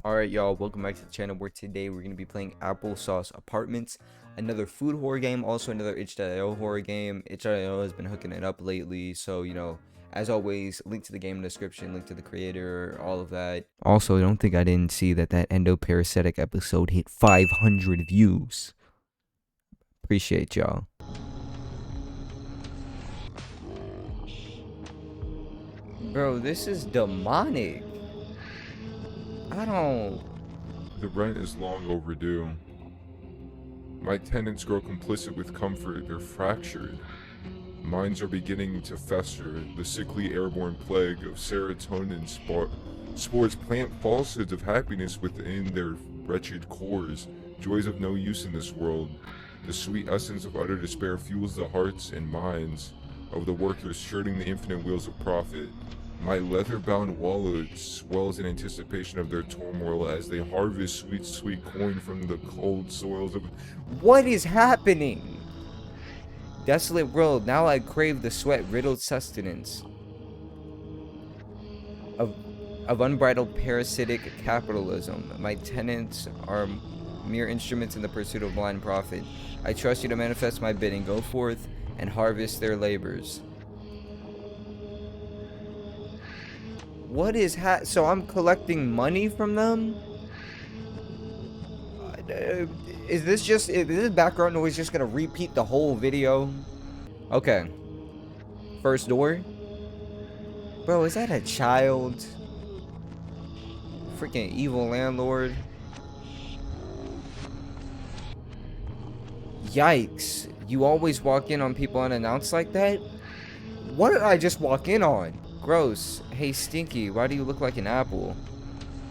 Alright, y'all, welcome back to the channel where today we're going to be playing Applesauce Apartments, another food horror game, also another itch.io horror game. Itch.io has been hooking it up lately, so, as always, link to the game in the description, link to the creator, all of that. Also, I don't think I didn't see that endoparasitic episode hit 500 views. Appreciate y'all. Bro, this is demonic. The rent is long overdue. My tenants grow complicit with comfort, they're fractured. Minds are beginning to fester, the sickly airborne plague of serotonin spores plant falsehoods of happiness within their wretched cores, joys of no use in this world. The sweet essence of utter despair fuels the hearts and minds of the workers shirting the infinite wheels of profit. My leather-bound wallet swells in anticipation of their turmoil as they harvest sweet, sweet coin from the cold soils of... What is happening? Desolate world, now I crave the sweat-riddled sustenance of unbridled parasitic capitalism. My tenants are mere instruments in the pursuit of blind profit. I trust you to manifest my bidding. Go forth and harvest their labors. What is so I'm collecting money from them? Is this background noise just gonna repeat the whole video? Okay. First door. Bro, is that a child? Freaking evil landlord. Yikes. You always walk in on people unannounced like that? What did I just walk in on? Gross. Hey, Stinky, why do you look like an apple?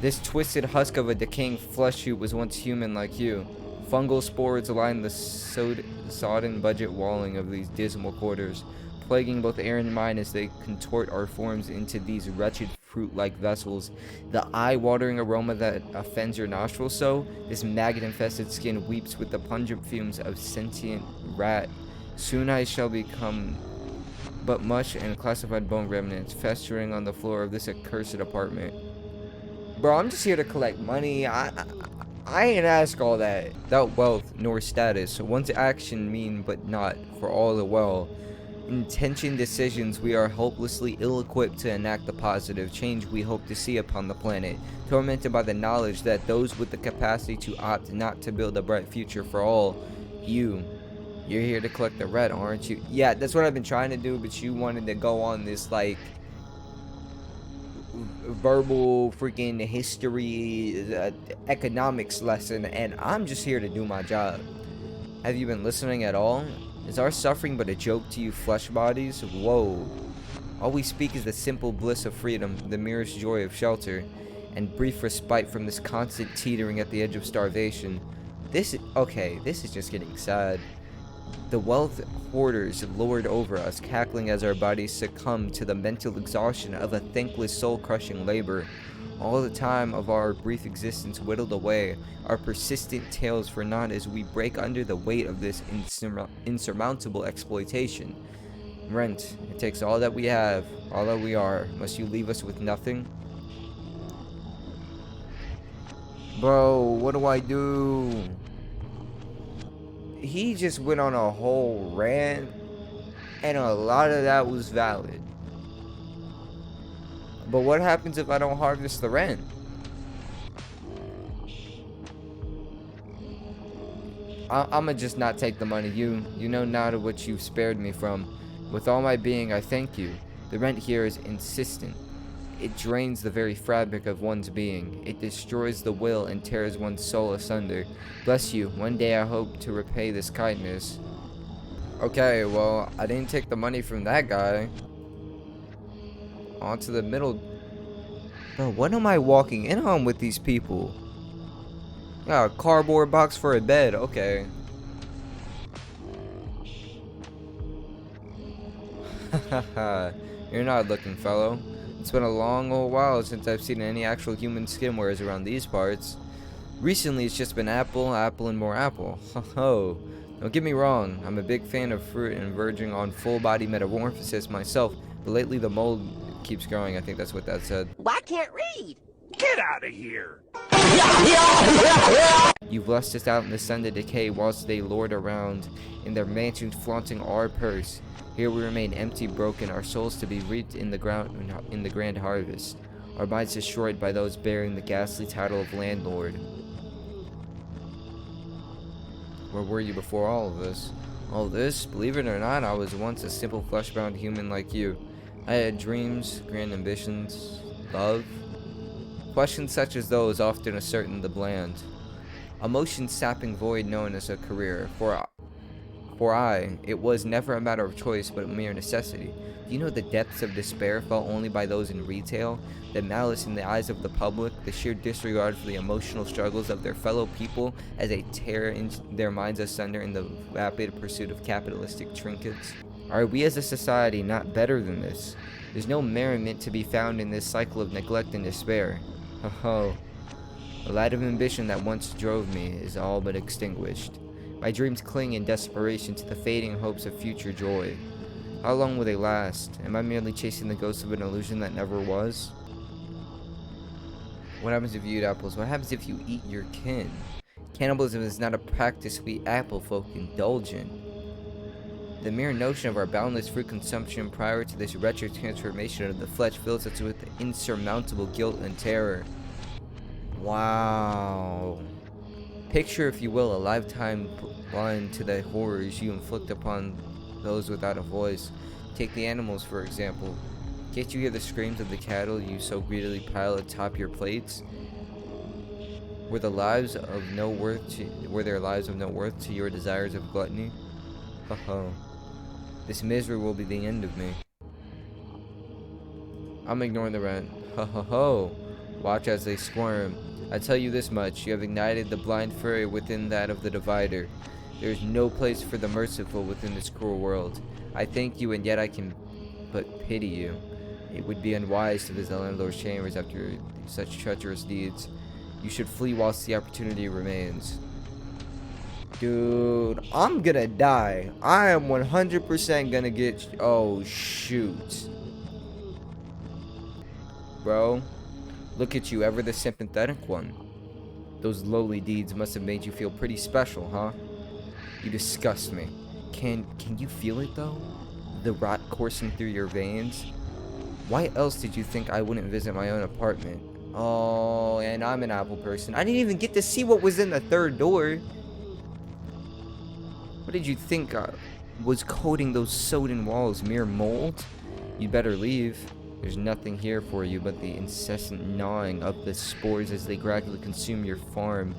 This twisted husk of a decaying flesh shoot was once human like you. Fungal spores line the sodden budget walling of these dismal quarters, plaguing both air and mind as they contort our forms into these wretched fruit-like vessels. The eye-watering aroma that offends your nostrils so, this maggot-infested skin weeps with the pungent fumes of sentient rat. Soon I shall become but mush and classified bone remnants festering on the floor of this accursed apartment. Bro, I'm just here to collect money. I ain't ask all that. Without wealth nor status, one's action mean but not for all the well. Intention decisions, we are hopelessly ill-equipped to enact the positive change we hope to see upon the planet, tormented by the knowledge that those with the capacity to opt not to build a bright future for all, you're here to collect the rent, aren't you? Yeah, that's what I've been trying to do, but you wanted to go on this, like, verbal freaking history, economics lesson, and I'm just here to do my job. Have you been listening at all? Is our suffering but a joke to you flesh bodies? Whoa. All we speak is the simple bliss of freedom, the merest joy of shelter, and brief respite from this constant teetering at the edge of starvation. This is just getting sad. The wealth hoarders lord over us, cackling as our bodies succumb to the mental exhaustion of a thankless, soul-crushing labor. All the time of our brief existence whittled away, our persistent tales for naught as we break under the weight of this insurmountable exploitation. Rent, it takes all that we have, all that we are. Must you leave us with nothing? Bro, what do I do? He just went on a whole rant, and a lot of that was valid. But what happens if I don't harvest the rent? I'ma just not take the money. You know not of what you've spared me from. With all my being, I thank you. The rent here is insistent. It drains the very fabric of one's being. It destroys the will and tears one's soul asunder. Bless you. One day I hope to repay this kindness. Okay, well, I didn't take the money from that guy. On to the middle. Bro, what am I walking in on with these people? Yeah, a cardboard box for a bed. Okay. Haha. You're not looking, fellow. It's been a long old while since I've seen any actual human skinwares around these parts. Recently, it's just been apple, apple, and more apple. Ho. Don't get me wrong, I'm a big fan of fruit and verging on full-body metamorphosis myself, but lately the mold keeps growing. I think that's what that said. Well, I can't read. Get out of here! You've left us out in the sun to decay whilst they lord around in their mansions flaunting our purse. Here we remain empty, broken, our souls to be reaped in the grand harvest, our minds destroyed by those bearing the ghastly title of landlord. Where were you before all of this? All this? Believe it or not, I was once a simple flesh-bound human like you. I had dreams, grand ambitions, love. Questions such as those often ascertain the bland, emotion-sapping void known as a career. For I, it was never a matter of choice, but a mere necessity. Do you know the depths of despair felt only by those in retail? The malice in the eyes of the public, the sheer disregard for the emotional struggles of their fellow people as they tear their minds asunder in the rapid pursuit of capitalistic trinkets? Are we as a society not better than this? There's no merriment to be found in this cycle of neglect and despair. Ho ho. The light of ambition that once drove me is all but extinguished. My dreams cling in desperation to the fading hopes of future joy. How long will they last? Am I merely chasing the ghost of an illusion that never was? What happens if you eat apples? What happens if you eat your kin? Cannibalism is not a practice we apple folk indulge in. The mere notion of our boundless fruit consumption prior to this wretched transformation of the flesh fills us with insurmountable guilt and terror. Wow. Picture, if you will, a lifetime blind to the horrors you inflict upon those without a voice. Take the animals, for example. Can't you hear the screams of the cattle you so greedily pile atop your plates? Were their lives of no worth to your desires of gluttony? Ho ho. This misery will be the end of me. I'm ignoring the rent. Ho ho ho. Watch as they squirm. I tell you this much, you have ignited the blind fury within that of the divider. There is no place for the merciful within this cruel world. I thank you, and yet I can but pity you. It would be unwise to visit the landlord's chambers after such treacherous deeds. You should flee whilst the opportunity remains. Dude, I'm gonna die. I am 100% gonna get... Oh, shoot. Bro, look at you, ever the sympathetic one. Those lowly deeds must have made you feel pretty special, huh? You disgust me. Can you feel it, though? The rot coursing through your veins? Why else did you think I wouldn't visit my own apartment? Oh, and I'm an Apple person. I didn't even get to see what was in the third door. What did you think was coating those sodden walls? Mere mold? You'd better leave. There's nothing here for you but the incessant gnawing of the spores as they gradually consume your farm.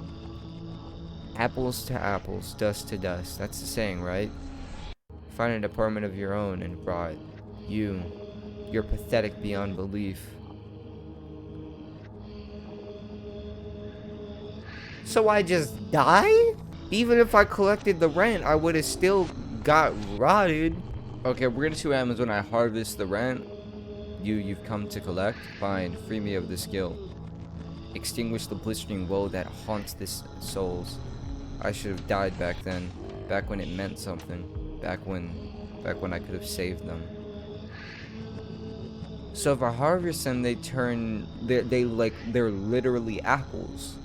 Apples to apples, dust to dust. That's the saying, right? Find an apartment of your own and rot. You're pathetic beyond belief. So I just die? Even if I collected the rent, I would have still got rotted. Okay, we're gonna see what happens when I harvest the rent. You've come to collect? Fine, free me of this guilt. Extinguish the blistering woe that haunts this souls. I should have died back then. Back when it meant something. Back when I could have saved them. So if I harvest them, they're literally apples.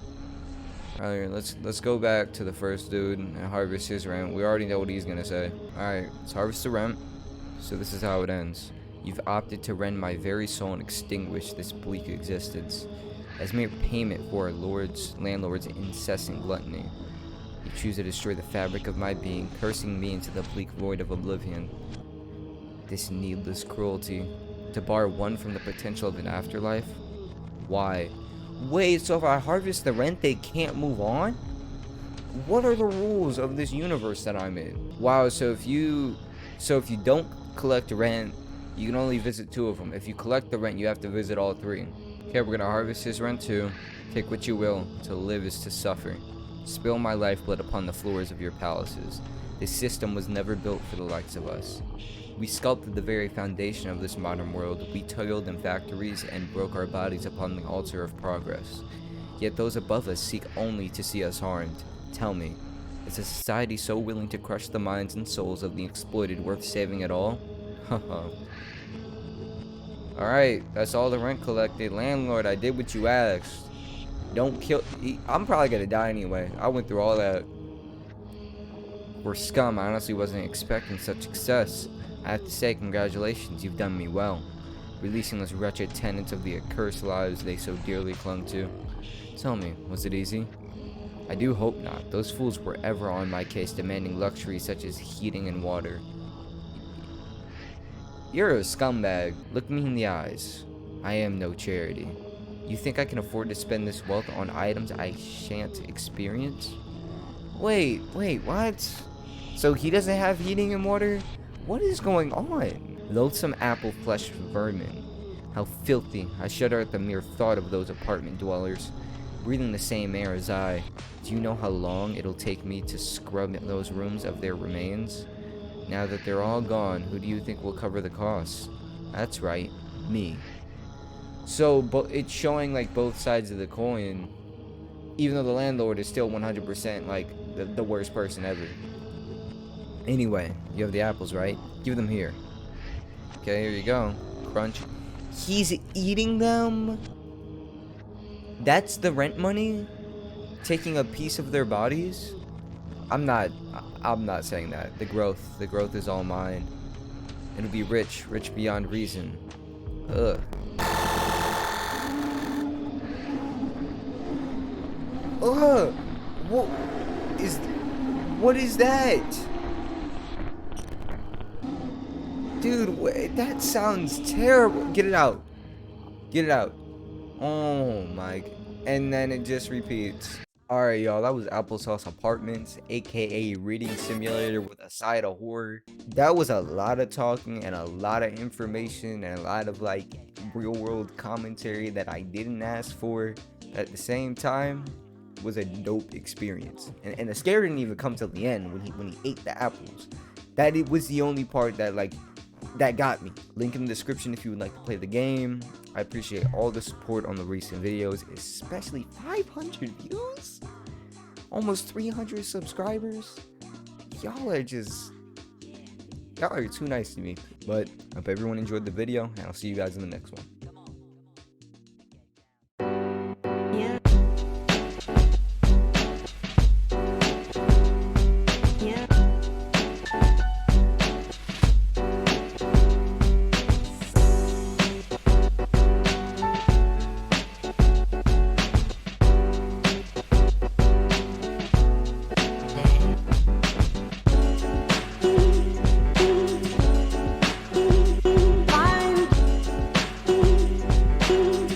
Alright, let's go back to the first dude and harvest his rent. We already know what he's gonna say. Alright, let's harvest the rent. So this is how it ends. You've opted to rend my very soul and extinguish this bleak existence. As mere payment for our landlord's incessant gluttony. You choose to destroy the fabric of my being, cursing me into the bleak void of oblivion. This needless cruelty. To bar one from the potential of an afterlife? Why? Wait, so if I harvest the rent, they can't move on? What are the rules of this universe that I'm in? Wow, so if you don't collect rent, you can only visit 2 of them. If you collect the rent, you have to visit all 3. Okay, we're gonna harvest his rent too. Take what you will. To live is to suffer. Spill my lifeblood upon the floors of your palaces. This system was never built for the likes of us. We sculpted the very foundation of this modern world. We toiled in factories and broke our bodies upon the altar of progress. Yet those above us seek only to see us harmed. Tell me, is a society so willing to crush the minds and souls of the exploited worth saving at all? Haha. Alright, that's all the rent collected. Landlord, I did what you asked. Don't kill. I'm probably gonna die anyway. I went through all that. For scum, I honestly wasn't expecting such success. I have to say, congratulations, you've done me well. Releasing those wretched tenants of the accursed lives they so dearly clung to. Tell me, was it easy? I do hope not. Those fools were ever on my case, demanding luxuries such as heating and water. You're a scumbag. Look me in the eyes. I am no charity. You think I can afford to spend this wealth on items I shan't experience? Wait, what? So he doesn't have heating and water? What is going on? Loathsome apple-fleshed vermin. How filthy. I shudder at the mere thought of those apartment dwellers, breathing the same air as I. Do you know how long it'll take me to scrub those rooms of their remains? Now that they're all gone, who do you think will cover the costs? That's right, me. So, it's showing like both sides of the coin, even though the landlord is still 100% like the worst person ever. Anyway, you have the apples, right? Give them here. Okay, here you go. Crunch. He's eating them? That's the rent money? Taking a piece of their bodies? I'm not saying that. The growth is all mine. It'll be rich beyond reason. Ugh. Ugh! What is that? Dude, that sounds terrible. Get it out. Get it out. Oh my. And then it just repeats. Alright, y'all, that was Applesauce Apartments, aka Reading Simulator with a side of horror. That was a lot of talking and a lot of information and a lot of like real world commentary that I didn't ask for. At the same time, was a dope experience. And the scare didn't even come till the end when he ate the apples. That it was the only part that that got me. Link in the description if you would like to play the game. I appreciate all the support on the recent videos, especially 500 views, almost 300 subscribers. Y'all are too nice to me. But I hope everyone enjoyed the video, and I'll see you guys in the next one.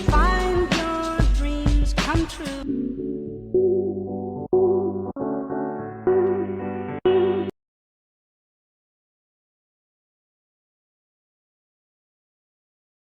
Find your dreams come true.